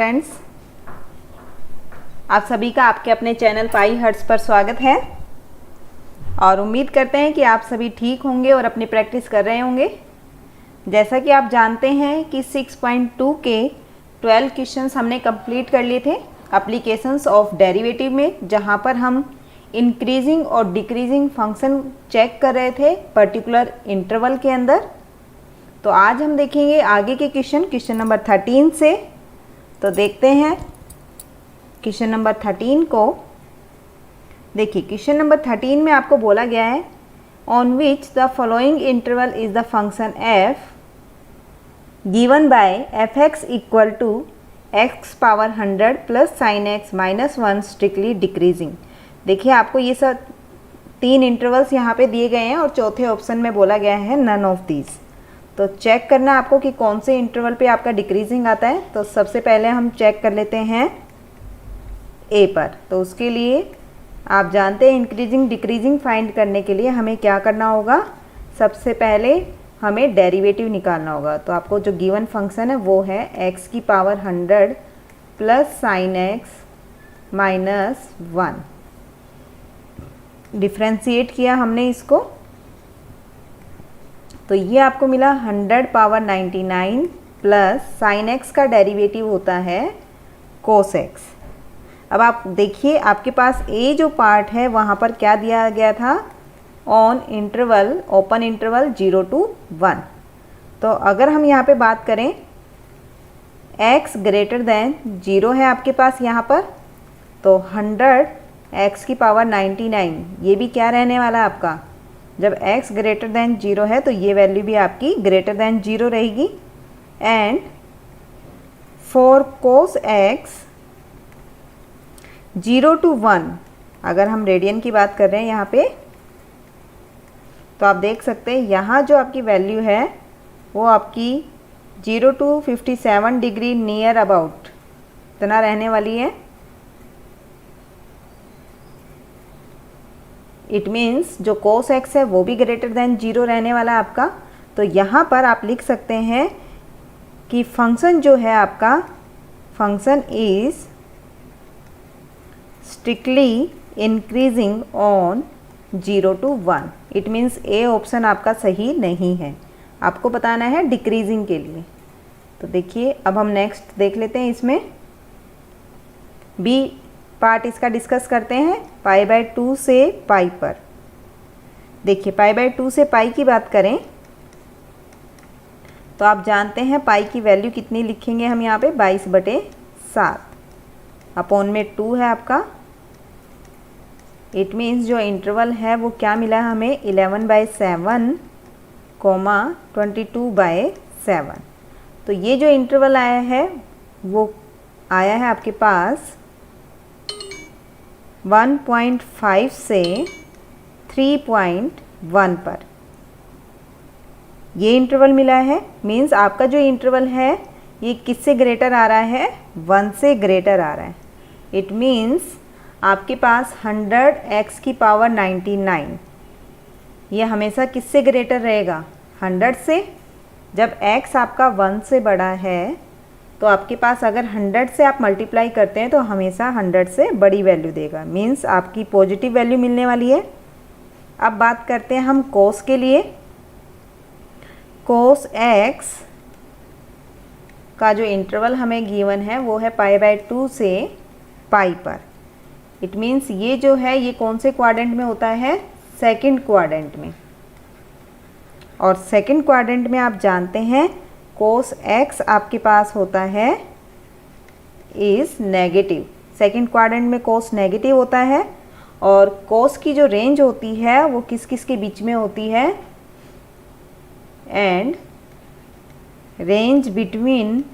Friends, आप सभी का आपके अपने चैनल पाई हर्ट्स पर स्वागत है और उम्मीद करते हैं कि आप सभी ठीक होंगे और अपनी प्रैक्टिस कर रहे होंगे। जैसा कि आप जानते हैं कि 6.2 के 12 क्वेश्चंस हमने कंप्लीट कर लिए थे एप्लीकेशंस ऑफ डेरिवेटिव में, जहां पर हम इंक्रीजिंग और डिक्रीजिंग फंक्शन चेक कर रहे थे पर्टिकुलर इंटरवल के अंदर। तो आज हम देखेंगे आगे के क्वेश्चन नंबर 13 से। तो देखते हैं क्वेश्चन नंबर 13 को। देखिए, क्वेश्चन नंबर 13 में आपको बोला गया है on which the following interval is the function F given by F X equal to X power 100 plus sine X minus 1 strictly decreasing. देखिए, आपको ये सब 3 इंटरवल्स यहाँ पे दिए गए हैं और चौथे ऑप्शन में बोला गया है नन ऑफ दीज। तो चेक करना आपको कि कौन से इंटरवल पे आपका डिक्रीजिंग आता है। तो सबसे पहले हम चेक कर लेते हैं ए पर। तो उसके लिए आप जानते हैं इंक्रीजिंग डिक्रीजिंग फाइंड करने के लिए हमें क्या करना होगा। सबसे पहले हमें डेरिवेटिव निकालना होगा। तो आपको जो गिवन फंक्शन है वो है एक्स की power 100 plus sine X minus 1। Differentiate किया हमने इसको, तो ये आपको मिला 100 पावर 99 प्लस साइन एक्स का डेरिवेटिव होता है कोस एक्स। अब आप देखिए, आपके पास ए जो पार्ट है वहाँ पर क्या दिया गया था, on interval open interval 0 to 1। तो अगर हम यहाँ पे बात करें x ग्रेटर देन 0 है आपके पास यहाँ पर, तो 100 x की पावर 99 ये भी क्या रहने वाला है आपका। जब x ग्रेटर देन 0 है तो ये वैल्यू भी आपकी ग्रेटर देन 0 रहेगी। And for cos x 0 to 1, अगर हम रेडियन की बात कर रहे हैं यहाँ पे, तो आप देख सकते हैं यहाँ जो आपकी वैल्यू है वो आपकी 0 to 57 डिग्री नियर अबाउट इतना रहने वाली है। इट मीन्स जो कोस एक्स है वो भी ग्रेटर देन 0 रहने वाला है आपका। तो यहाँ पर आप लिख सकते हैं कि फंक्शन जो है आपका, function is strictly increasing on 0 to 1। It means A option आपका सही नहीं है, आपको बताना है डिक्रीजिंग के लिए। तो देखिए, अब हम नेक्स्ट देख लेते हैं। इसमें बी पार्ट इसका डिस्कस करते हैं π/2 से पाई पर। देखिए, π/2 से पाई की बात करें तो आप जानते हैं पाई की वैल्यू कितनी लिखेंगे हम यहाँ पे, 22/7 अपॉन में 2 है आपका। इट मीन्स जो इंटरवल है वो क्या मिला है हमें, 11/7 22/7। तो ये जो इंटरवल आया है वो आया है आपके पास 1.5 से 3.1 पर। ये इंटरवल मिला है। मीन्स आपका जो इंटरवल है ये किससे ग्रेटर आ रहा है, 1 से ग्रेटर आ रहा है। इट मीन्स आपके पास 100 x की पावर 99 ये हमेशा किससे ग्रेटर रहेगा, 100 से। जब x आपका 1 से बड़ा है तो आपके पास अगर 100 से आप मल्टीप्लाई करते हैं तो हमेशा 100 से बड़ी वैल्यू देगा। मीन्स आपकी पॉजिटिव वैल्यू मिलने वाली है। अब बात करते हैं हम कोस के लिए। कोस x का जो इंटरवल हमें गिवन है वो है π/2 से पाई पर। इट मीन्स ये जो है ये कौन से क्वाड्रेंट में होता है, सेकंड क्वाड्रेंट में। और सेकंड क्वाड्रेंट में आप जानते हैं कोस x आपके पास होता है इज नेगेटिव। सेकंड क्वाड्रेंट में कोस नेगेटिव होता है और कोस की जो रेंज होती है वो किस किस के बीच में होती है, and range between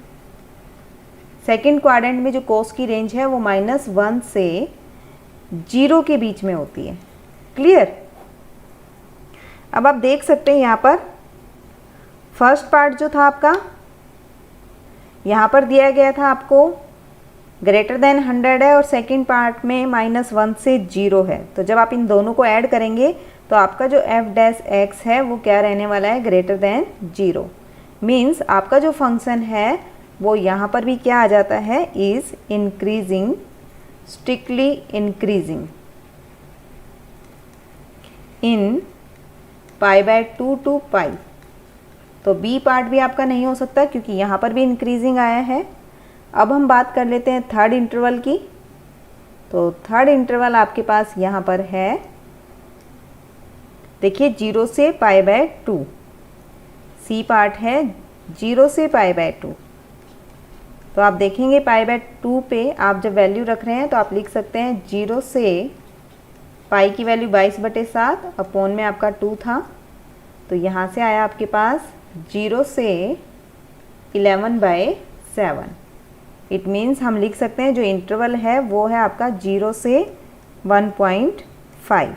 second quadrant में जो कोस की रेंज है वो -1 से 0 के बीच में होती है। क्लियर। अब आप देख सकते हैं यहाँ पर फर्स्ट पार्ट जो था आपका, यहाँ पर दिया गया था आपको ग्रेटर देन 100 है और सेकंड पार्ट में -1 से 0 है। तो जब आप इन दोनों को ऐड करेंगे तो आपका जो f' है वो क्या रहने वाला है, ग्रेटर देन 0। मीन्स आपका जो फंक्शन है वो यहाँ पर भी क्या आ जाता है, is increasing, strictly increasing in π/2 to pi. तो बी पार्ट भी आपका नहीं हो सकता क्योंकि यहाँ पर भी इंक्रीजिंग आया है। अब हम बात कर लेते हैं थर्ड इंटरवल की। तो थर्ड इंटरवल आपके पास यहाँ पर है, देखिए 0 से π/2, सी पार्ट है 0 से π/2। तो आप देखेंगे π/2 पे आप जब वैल्यू रख रहे हैं तो आप लिख सकते हैं 0 से पाई की वैल्यू 22/7 अपॉन में आपका 2 था, तो यहाँ से आया आपके पास 0 से 11/7। इट मीन्स हम लिख सकते हैं जो इंटरवल है वो है आपका 0 से 1.5।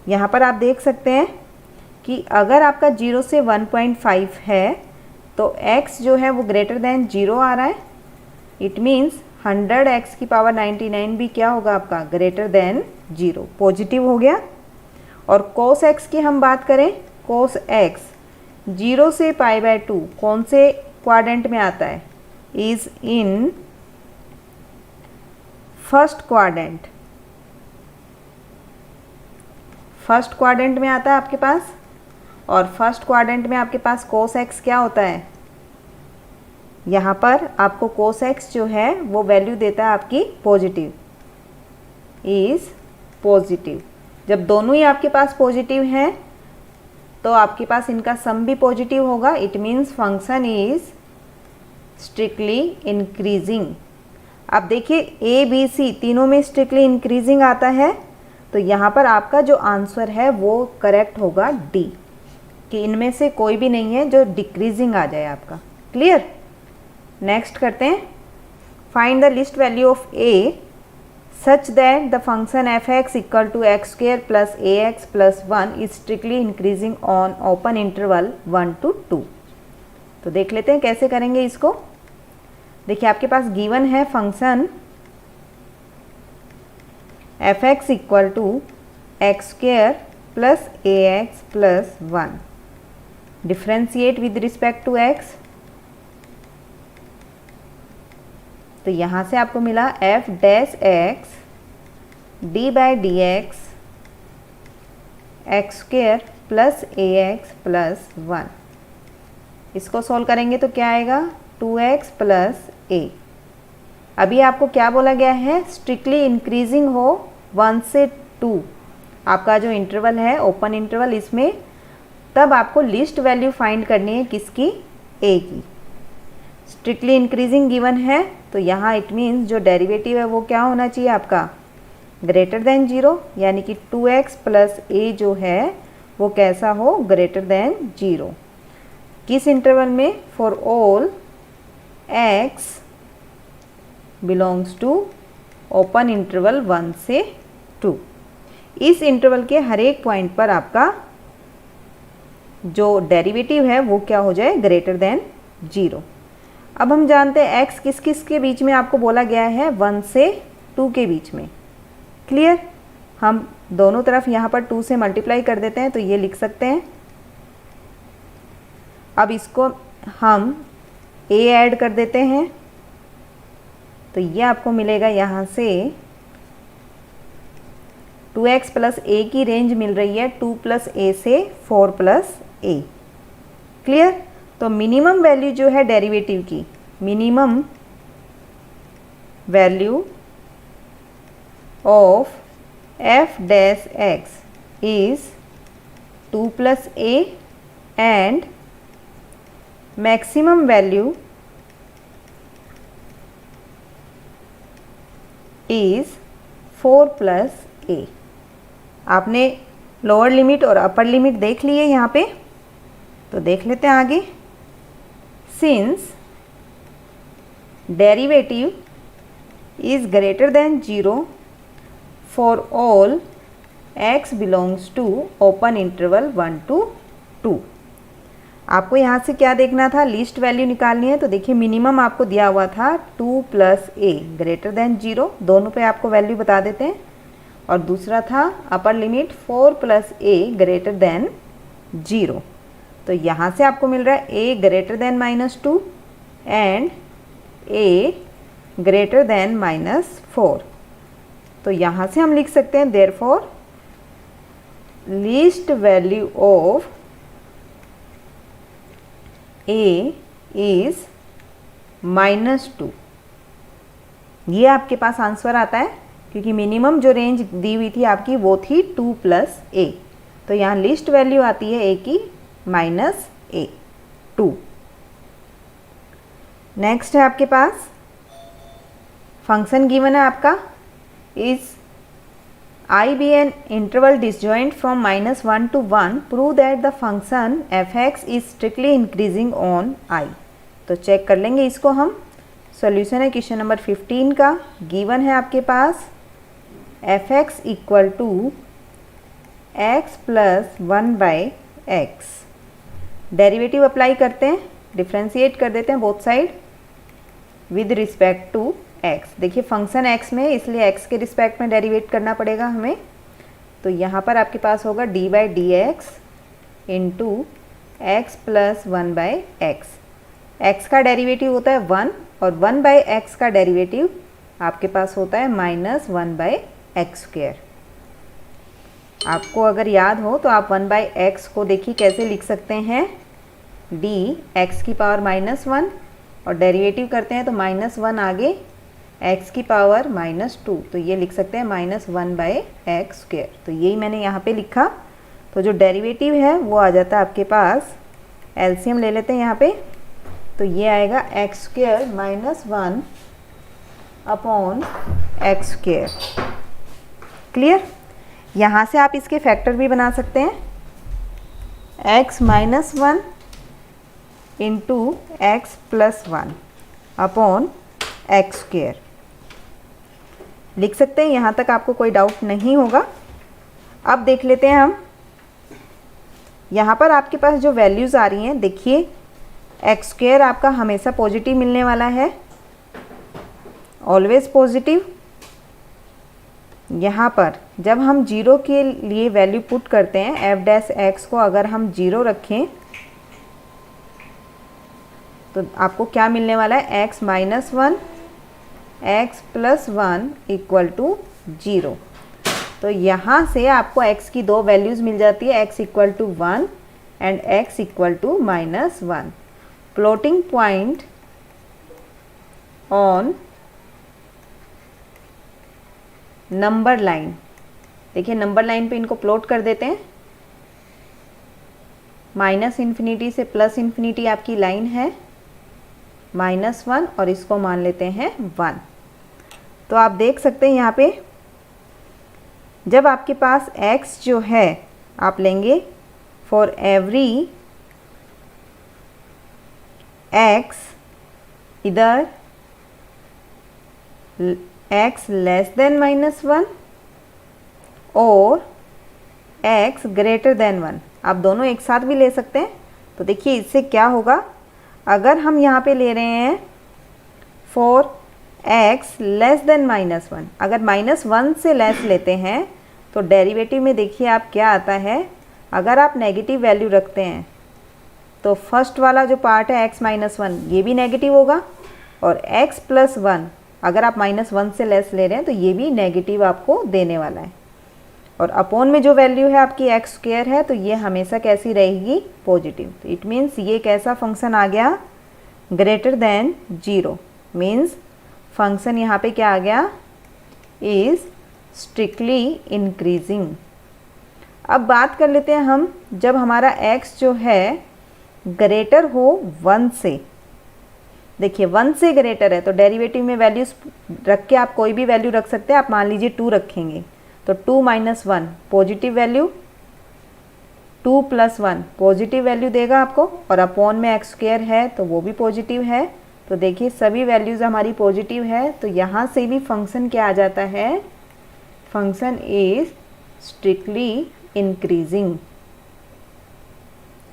यहाँ पर आप देख सकते हैं कि अगर आपका 0 से 1.5 है तो x जो है वो ग्रेटर देन 0 आ रहा है। इट मीन्स 100x⁻99 भी क्या होगा आपका, ग्रेटर देन 0, पॉजिटिव हो गया। और cos x की हम बात करें, cos x 0 से π/2 कौन से क्वाड्रेंट में आता है, is in first quadrant, first quadrant में आता है आपके पास। और फर्स्ट क्वाड्रेंट में आपके पास cos x क्या होता है, यहाँ पर आपको cos x जो है वो वैल्यू देता है आपकी पॉजिटिव, इज़ पॉजिटिव। जब दोनों ही आपके पास पॉजिटिव हैं तो आपके पास इनका सम भी पॉजिटिव होगा। It means function is strictly increasing. अब देखिए ए बी सी तीनों में स्ट्रिक्टली इंक्रीजिंग आता है, तो यहाँ पर आपका जो आंसर है वो करेक्ट होगा डी, कि इनमें से कोई भी नहीं है जो डिक्रीजिंग आ जाए आपका। क्लियर। नेक्स्ट करते हैं, find the least value of A such that the function f(x) = x² + ax + 1 is strictly increasing on open interval 1 to 2। तो देख लेते हैं कैसे करेंगे इसको। देखिए आपके पास गिवन है function f(x) = x² + ax + 1। Differentiate with respect to x। तो यहाँ से आपको मिला f(x) d/dx x² + ax + 1। इसको सॉल्व करेंगे तो क्या आएगा, 2x + a। अभी आपको क्या बोला गया है, स्ट्रिक्टली इंक्रीजिंग हो 1 से 2 आपका जो इंटरवल है ओपन इंटरवल, इसमें तब आपको लिस्ट वैल्यू फाइंड करनी है किसकी, a की। स्ट्रिक्टली इंक्रीजिंग गिवन है तो यहाँ इट मीन्स जो डेरिवेटिव है वो क्या होना चाहिए आपका, ग्रेटर देन 0, यानी कि 2x + a जो है वो कैसा हो, ग्रेटर देन 0। किस इंटरवल में, for all x belongs to open interval 1 से 2। इस इंटरवल के हर एक पॉइंट पर आपका जो डेरिवेटिव है वो क्या हो जाए, ग्रेटर देन 0। अब हम जानते हैं x किस किस के बीच में आपको बोला गया है, 1 से 2 के बीच में। क्लियर। हम दोनों तरफ यहाँ पर 2 से मल्टीप्लाई कर देते हैं तो ये लिख सकते हैं। अब इसको हम a ऐड कर देते हैं तो ये आपको मिलेगा यहाँ से 2x + a की रेंज मिल रही है 2 + a से 4 + a। क्लियर। तो मिनिमम वैल्यू जो है डेरिवेटिव की, minimum value of f(x) is 2 + a and maximum value is 4 + a। आपने लोअर लिमिट और अपर लिमिट देख लिए यहाँ पे, तो देख लेते हैं आगे। Since derivative is greater than 0 for all x belongs to open interval 1 to 2। आपको यहाँ से क्या देखना था, लिस्ट वैल्यू निकालनी है। तो देखिए मिनिमम आपको दिया हुआ था 2 + a ग्रेटर देन 0, दोनों पे आपको वैल्यू बता देते हैं। और दूसरा था upper limit 4 + a greater than 0। तो यहाँ से आपको मिल रहा है a greater than -2 and a greater than -4। तो यहाँ से हम लिख सकते हैं therefore least value of a is -2। ये आपके पास आंसर आता है क्योंकि मिनिमम जो रेंज दी हुई थी आपकी वो थी 2 + a। तो यहाँ लिस्ट वैल्यू आती है a की -2। नेक्स्ट है आपके पास फंक्शन गिवन है आपका is I be an interval disjoint from -1 to 1, prove that the function f(x) is strictly increasing on I। तो चेक कर लेंगे इसको हम। सॉल्यूशन है क्वेश्चन नंबर 15 का। गिवन है आपके पास f(x) = x + 1/x। Derivative apply करते हैं, डिफ्रेंशिएट कर देते हैं both side with respect to x। देखिए फंक्शन x में, इसलिए x के रिस्पेक्ट में डेरिवेट करना पड़ेगा हमें। तो यहाँ पर आपके पास होगा d/dx × x + 1/x। x का डेरिवेटिव होता है 1 और 1/x का डेरिवेटिव आपके पास होता है -1/x²। आपको अगर याद हो तो आप 1/x को देखिए कैसे लिख सकते हैं, dx⁻⁻1 और डेरिवेटिव करते हैं तो -1 आगे x⁻²। तो ये लिख सकते हैं -1/x²। तो यही मैंने यहाँ पे लिखा। तो जो डेरिवेटिव है वो आ जाता है आपके पास, एलसीएम ले लेते हैं यहाँ पे। तो ये आएगा x² - 1/x²। क्लियर। यहाँ से आप इसके फैक्टर भी बना सकते हैं, x - 1 × x + 1/x²। लिख सकते हैं, यहाँ तक आपको कोई डाउट नहीं होगा। अब देख लेते हैं हम, यहाँ पर आपके पास जो वैल्यूज़ आ रही हैं, देखिए x² आपका हमेशा पॉजिटिव मिलने वाला है, ऑलवेज पॉजिटिव। यहाँ पर जब हम 0 के लिए वैल्यू पुट करते हैं, f' को अगर हम 0 रखें तो आपको क्या मिलने वाला है, x - 1 x + 1 = 0। तो यहाँ से आपको x की दो वैल्यूज़ मिल जाती है, x = 1 and x = -1। Plotting point on number line. देखिए नंबर लाइन पे इनको प्लॉट कर देते हैं। -∞ से +∞ आपकी लाइन है, -1 और इसको मान लेते हैं 1। तो आप देख सकते हैं यहाँ पे जब आपके पास x जो है आप लेंगे फॉर एवरी x इधर x < -1 और x > 1। आप दोनों एक साथ भी ले सकते हैं। तो देखिए इससे क्या होगा, अगर हम यहाँ पे ले रहे हैं फॉर x < -1, अगर -1 से लेस लेते हैं तो डेरिवेटिव में देखिए आप क्या आता है, अगर आप नेगेटिव वैल्यू रखते हैं तो फर्स्ट वाला जो पार्ट है x - 1 ये भी नेगेटिव होगा, और x + 1 अगर आप -1 से लेस ले रहे हैं तो ये भी नेगेटिव आपको देने वाला है। और अपॉन में जो वैल्यू है आपकी x² है तो ये हमेशा कैसी रहेगी, पॉजिटिव। तो इट मीन्स ये कैसा फंक्शन आ गया, <0। मीन्स फंक्शन यहाँ पे क्या आ गया, इज़ स्ट्रिक्टली इंक्रीजिंग। अब बात कर लेते हैं हम, जब हमारा x जो है ग्रेटर हो 1 से। देखिए 1 से ग्रेटर है तो डेरिवेटिव में वैल्यूज रख के आप कोई भी वैल्यू रख सकते हैं। आप मान लीजिए 2 रखेंगे तो 2 - 1 पॉजिटिव वैल्यू, 2 + 1 पॉजिटिव वैल्यू देगा आपको, और अपॉन में x² है तो वो भी पॉजिटिव है। तो देखिए सभी वैल्यूज़ हमारी पॉजिटिव है, तो यहाँ से भी फंक्शन क्या आ जाता है, function is strictly increasing.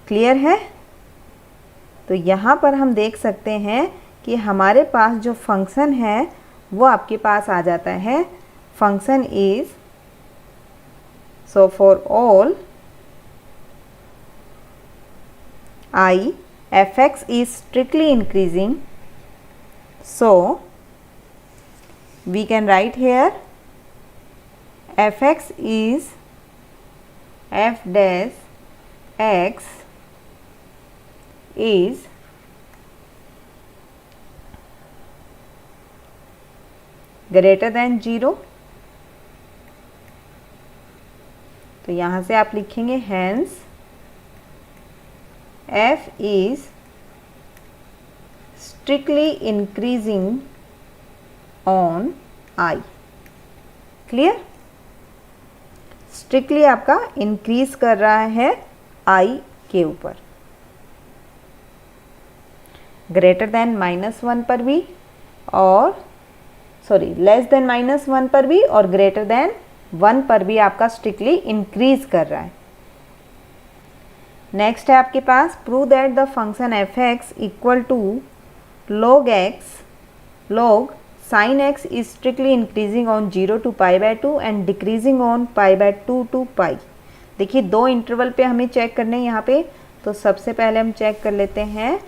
Clear है। तो यहाँ पर हम देख सकते हैं कि हमारे पास जो फंक्शन है वो आपके पास आ जाता है, function is, so for all I, fx is strictly increasing, so we can write here fx is f dash x is greater than 0। तो यहाँ से आप लिखेंगे hence f is strictly increasing on I। Clear? Strictly आपका increase कर रहा है I के ऊपर। ग्रेटर देन -1 पर भी और लेस देन -1 पर भी और ग्रेटर देन 1 पर भी आपका स्ट्रिक्टली इंक्रीज कर रहा है। नेक्स्ट है आपके पास prove that the function f(x) equal to log sin x is strictly increasing on 0 to π/2 and decreasing on π/2 to π। देखिए दो इंटरवल पे हमें चेक करने हैं यहाँ पे, तो सबसे पहले हम चेक कर लेते हैं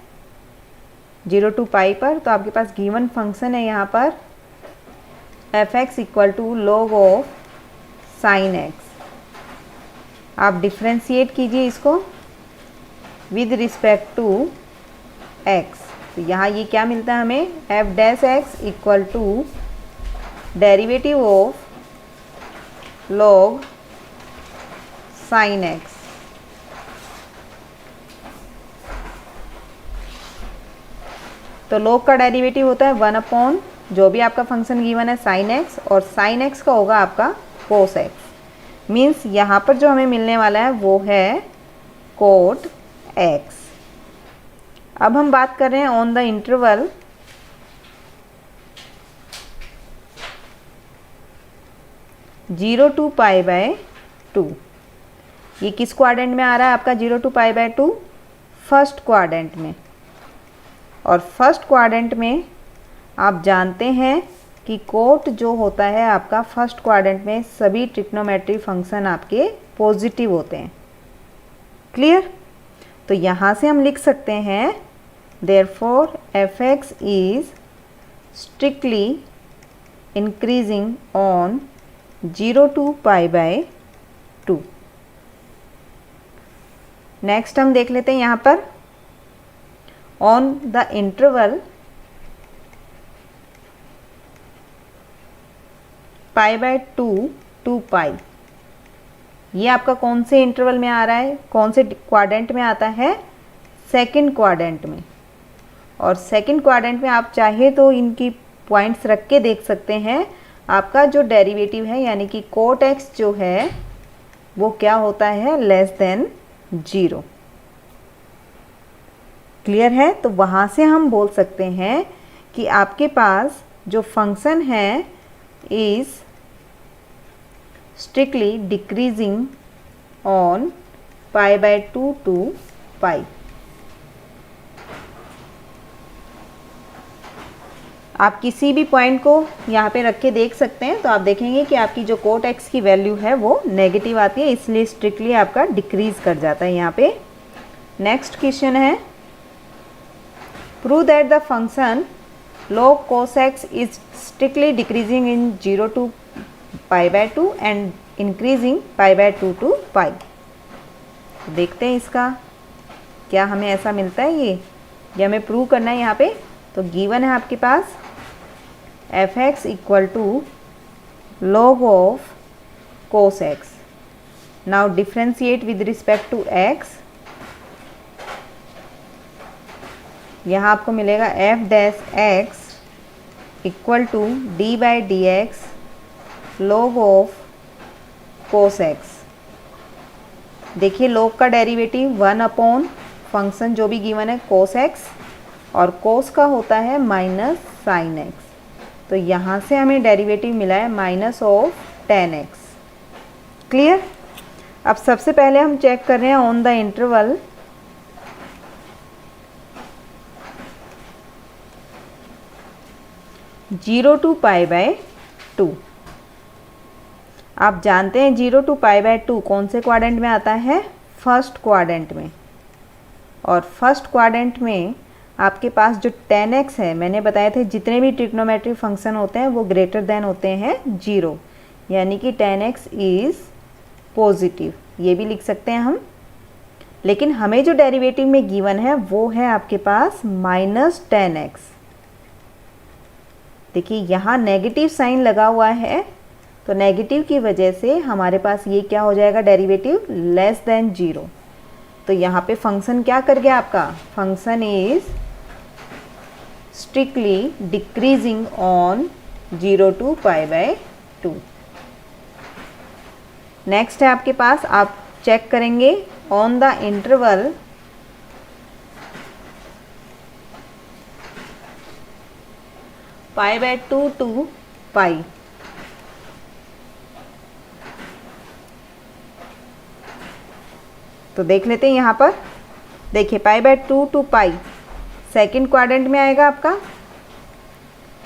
0 to π पर। तो आपके पास गिवन फंक्शन है यहाँ पर f(x) equal to log of sin x। आप डिफ्रेंशिएट कीजिए इसको विद रिस्पेक्ट टू x। तो यहाँ ये क्या मिलता है हमें f dash x equal to derivative of log sin x। तो log का डेरिवेटिव होता है 1 अपॉन जो भी आपका फंक्शन गिवन है sin x, और sin x का होगा आपका cos x। मीन्स यहाँ पर जो हमें मिलने वाला है वो है cot x। अब हम बात कर रहे हैं on the interval zero to π/2। ये किस क्वाड्रेंट में आ रहा है आपका 0 to π/2? फर्स्ट क्वाड्रेंट में। और फर्स्ट क्वाड्रेंट में आप जानते हैं कि कोट जो होता है आपका फर्स्ट क्वाड्रेंट में सभी ट्रिग्नोमेट्री फंक्शन आपके पॉजिटिव होते हैं। क्लियर? तो यहाँ से हम लिख सकते हैं therefore f(x) is strictly increasing on 0 to π/2। Next हम देख लेते हैं यहाँ पर ऑन द इंटरवल π/2 to π। ये आपका कौन से इंटरवल में आ रहा है, कौन से क्वाड्रेंट में आता है? सेकंड क्वाड्रेंट में। और सेकंड क्वाड्रेंट में आप चाहे तो इनकी पॉइंट्स रख के देख सकते हैं। आपका जो डेरिवेटिव है यानी कि कोट x जो है वो क्या होता है? Less than 0। क्लियर है? तो वहाँ से हम बोल सकते हैं कि आपके पास जो फंक्शन है is strictly decreasing on π/2 to π। आप किसी भी पॉइंट को यहाँ पे रख के देख सकते हैं, तो आप देखेंगे कि आपकी जो कोट x की वैल्यू है वो नेगेटिव आती है, इसलिए स्ट्रिक्टली आपका डिक्रीज कर जाता है यहाँ पे। नेक्स्ट क्वेश्चन है prove that the function log cos x is strictly decreasing in 0 to π/2 and increasing π/2 to π। देखते हैं इसका क्या हमें ऐसा मिलता है। ये हमें प्रूव करना है यहाँ पे। तो गिवन है आपके पास f(x) equal to log of cos x। Now differentiate with respect to x। यहाँ आपको मिलेगा f dash x equal to d/dx log of cos x। देखिए log का डेरिवेटिव 1 अपॉन फंक्शन जो भी गिवन है cos x, और cos का होता है माइनस sin x। तो यहाँ से हमें डेरिवेटिव मिला है minus of tan x। Clear? अब सबसे पहले हम चेक कर रहे हैं on the interval zero to π/2। आप जानते हैं 0 to π/2 कौन से क्वाड्रेंट में आता है? फर्स्ट क्वाड्रेंट में। और फर्स्ट क्वाड्रेंट में आपके पास जो 10x है, मैंने बताया थे जितने भी ट्रिग्नोमेट्रिक फंक्शन होते हैं वो ग्रेटर देन होते हैं 0, यानी कि 10x इज़ पॉजिटिव, ये भी लिख सकते हैं हम। लेकिन हमें जो डेरिवेटिव में गिवन है वो है आपके पास -10x। देखिए यहाँ नेगेटिव साइन लगा हुआ है, तो नेगेटिव की वजह से हमारे पास ये क्या हो जाएगा, डेरिवेटिव लेस देन 0। तो यहाँ पे फंक्शन क्या कर गया आपका, function is strictly decreasing on 0 to π/2। Next है आपके पास, आप चेक करेंगे ऑन द इंटरवल π/2 to π। तो देख लेते हैं यहाँ पर, देखिए π/2 to π सेकंड क्वाड्रेंट में आएगा आपका,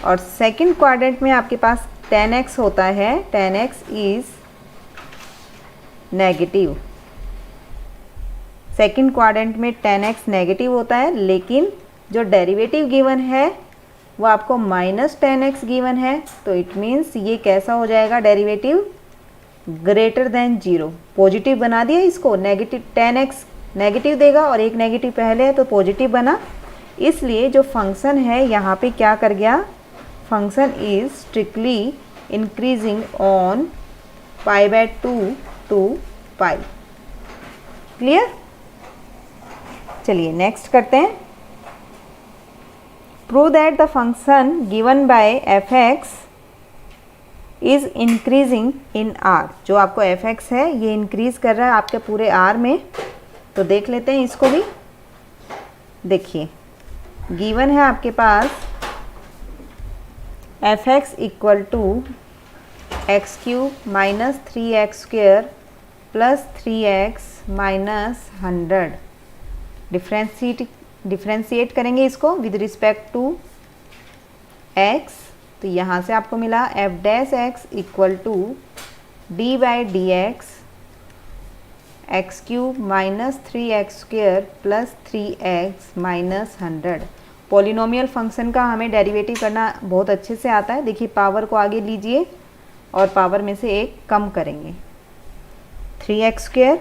और सेकंड क्वाड्रेंट में आपके पास 10x होता है, 10x is negative. Second quadrant में 10x नेगेटिव होता है, लेकिन जो डेरिवेटिव गिवन है वो आपको -10x गिवन है, तो इट मीन्स ये कैसा हो जाएगा, डेरिवेटिव ग्रेटर देन 0। पॉजिटिव बना दिया इसको, नेगेटिव 10x नेगेटिव देगा और एक नेगेटिव पहले है तो पॉजिटिव बना, इसलिए जो फंक्शन है यहाँ पे क्या कर गया, function is strictly increasing on π/2 to π। Clear? चलिए नेक्स्ट करते हैं। Prove that the function given by f(x) is increasing in r। जो आपको f(x) है ये इंक्रीज कर रहा है आपके पूरे r में, तो देख लेते हैं इसको भी। देखिए गिवन है आपके पास f(x) equal to x³ minus 3x² plus 3x minus 100। Differentiate करेंगे इसको विद रिस्पेक्ट टू x, तो यहाँ से आपको मिला f' equal to d/dx x³ minus 3x² plus 3x minus 100। Polynomial function का हमें डेरिवेटिव करना बहुत अच्छे से आता है। देखिए पावर को आगे लीजिए और पावर में से एक कम करेंगे, 3x²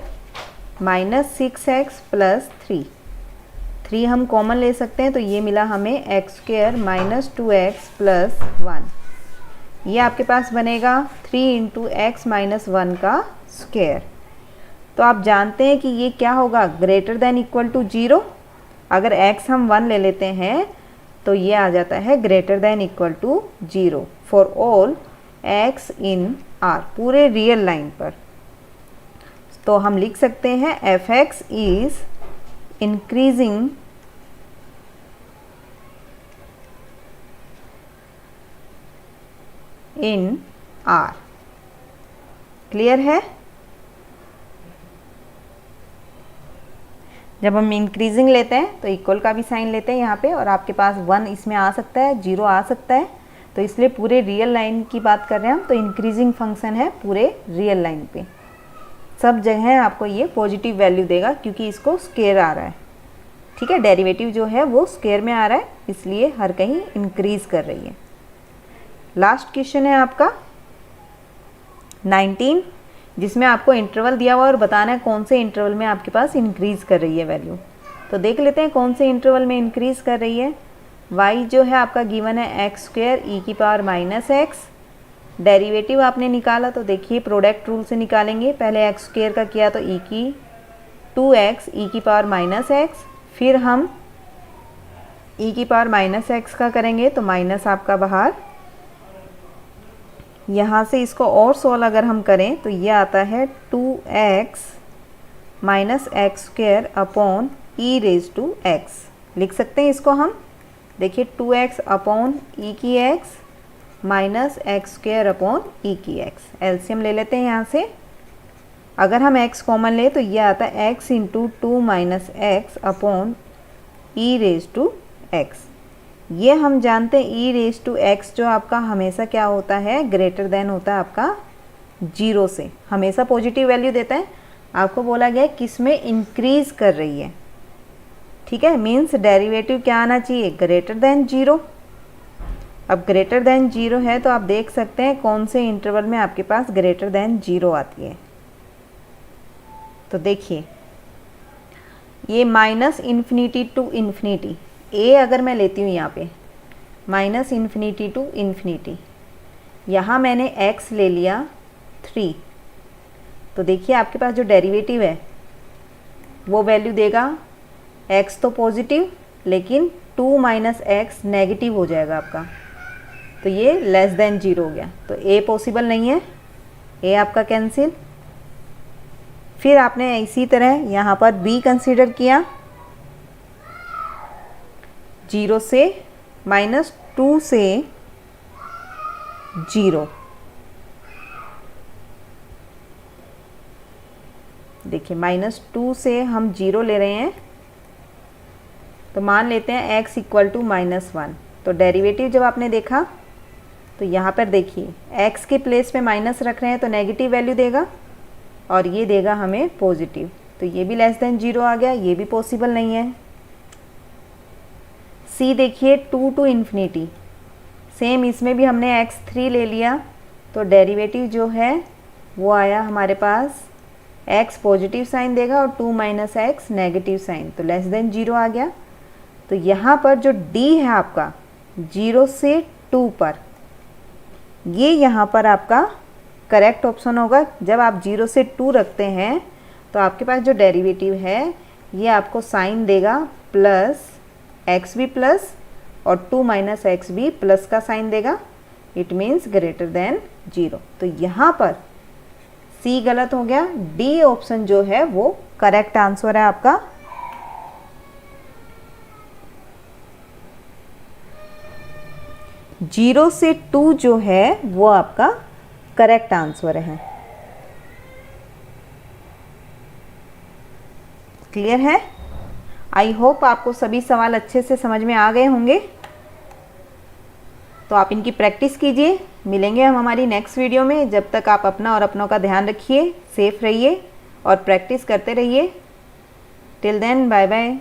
माइनस 6x प्लस 3 हम कॉमन ले सकते हैं, तो ये मिला हमें x² माइनस 2x प्लस 1। ये आपके पास बनेगा 3 × x माइनस 1 का स्क्वायर। तो आप जानते हैं कि ये क्या होगा, ग्रेटर देन इक्वल टू 0। अगर x हम 1 ले लेते हैं तो ये आ जाता है greater than equal to 0 for all x in r, पूरे रियल लाइन पर। तो हम लिख सकते हैं f(x) is increasing in r। Clear है? जब हम इंक्रीजिंग लेते हैं तो इक्वल का भी साइन लेते हैं यहाँ पे, और आपके पास 1 इसमें आ सकता है, 0 आ सकता है, तो इसलिए पूरे रियल लाइन की बात कर रहे हैं हम। तो इंक्रीजिंग फंक्शन है पूरे रियल लाइन पे, सब जगह आपको ये पॉजिटिव वैल्यू देगा क्योंकि इसको स्क्वायर आ रहा है। ठीक है, डेरिवेटिव जो है वो स्क्वायर में आ रहा है, इसलिए हर कहीं इंक्रीज कर रही है। लास्ट क्वेश्चन है आपका 19, जिसमें आपको इंटरवल दिया हुआ और बताना है कौन से इंटरवल में आपके पास इंक्रीज कर रही है वैल्यू। तो देख लेते हैं कौन से इंटरवल में इंक्रीज कर रही है। y जो है आपका गिवन है x² e⁻⁻x। डेरिवेटिव आपने निकाला तो देखिए प्रोडक्ट रूल से निकालेंगे। पहले x² का किया तो e2x e⁻⁻x, फिर हम e⁻⁻x का करेंगे तो माइनस आपका बाहर। यहाँ से इसको और सोल्व अगर हम करें तो ये आता है 2x minus x² upon e⁻x। लिख सकते हैं इसको हम। देखिए 2x upon e⁻x minus x² upon e⁻x। LCM ले लेते हैं यहाँ से। अगर हम x कॉमन ले तो ये आता है x into 2 minus x upon e⁻x। ये हम जानते हैं e⁻x जो आपका हमेशा क्या होता है, ग्रेटर देन होता है आपका 0 से, हमेशा पॉजिटिव वैल्यू देता है। आपको बोला गया किस में इंक्रीज कर रही है, ठीक है, मीन्स डेरिवेटिव क्या आना चाहिए, ग्रेटर देन 0। अब ग्रेटर देन 0 है तो आप देख सकते हैं कौन से इंटरवल में आपके पास ग्रेटर देन 0 आती है। तो देखिए ये माइनस इन्फिनिटी टू इन्फिनिटी, ए अगर मैं लेती हूँ यहाँ पे माइनस इन्फिनिटी टू इन्फिनिटी, यहाँ मैंने x ले लिया 3, तो देखिए आपके पास जो डेरिवेटिव है वो वैल्यू देगा x तो पॉजिटिव लेकिन 2 माइनस एक्स नेगेटिव हो जाएगा आपका, तो ये लेस देन 0 हो गया। तो a पॉसिबल नहीं है, a आपका कैंसिल। फिर आपने इसी तरह यहाँ पर b कंसीडर किया, 0 से -2 से 0। देखिए -2 से हम 0 ले रहे हैं, तो मान लेते हैं x इक्वल टू -1। तो डेरिवेटिव जब आपने देखा तो यहाँ पर देखिए x के प्लेस पे माइनस रख रहे हैं तो नेगेटिव वैल्यू देगा और ये देगा हमें पॉजिटिव, तो ये भी लेस देन 0 आ गया, ये भी पॉसिबल नहीं है। c देखिए 2 टू इन्फिनिटी, सेम इसमें भी हमने x3 ले लिया, तो डेरिवेटिव जो है वो आया हमारे पास x पॉजिटिव साइन देगा और 2 माइनस एक्स नेगेटिव साइन, तो लेस देन 0 आ गया। तो यहाँ पर जो d है आपका 0 से 2 पर, ये यहाँ पर आपका करेक्ट ऑप्शन होगा। जब आप 0 से 2 रखते हैं तो आपके पास जो डेरिवेटिव है ये आपको साइन देगा प्लस x भी प्लस और 2 माइनस एक्स भी प्लस का साइन देगा, इट मीन्स ग्रेटर देन 0। तो यहाँ पर C गलत हो गया, D ऑप्शन जो है वो करेक्ट आंसर है आपका। जीरो से 2 जो है वो आपका करेक्ट आंसर है। क्लियर है? आई होप आपको सभी सवाल अच्छे से समझ में आ गए होंगे। तो आप इनकी प्रैक्टिस कीजिए। मिलेंगे हम हमारी नेक्स्ट वीडियो में। जब तक आप अपना और अपनों का ध्यान रखिए, सेफ रहिए और प्रैक्टिस करते रहिए। Till then bye bye.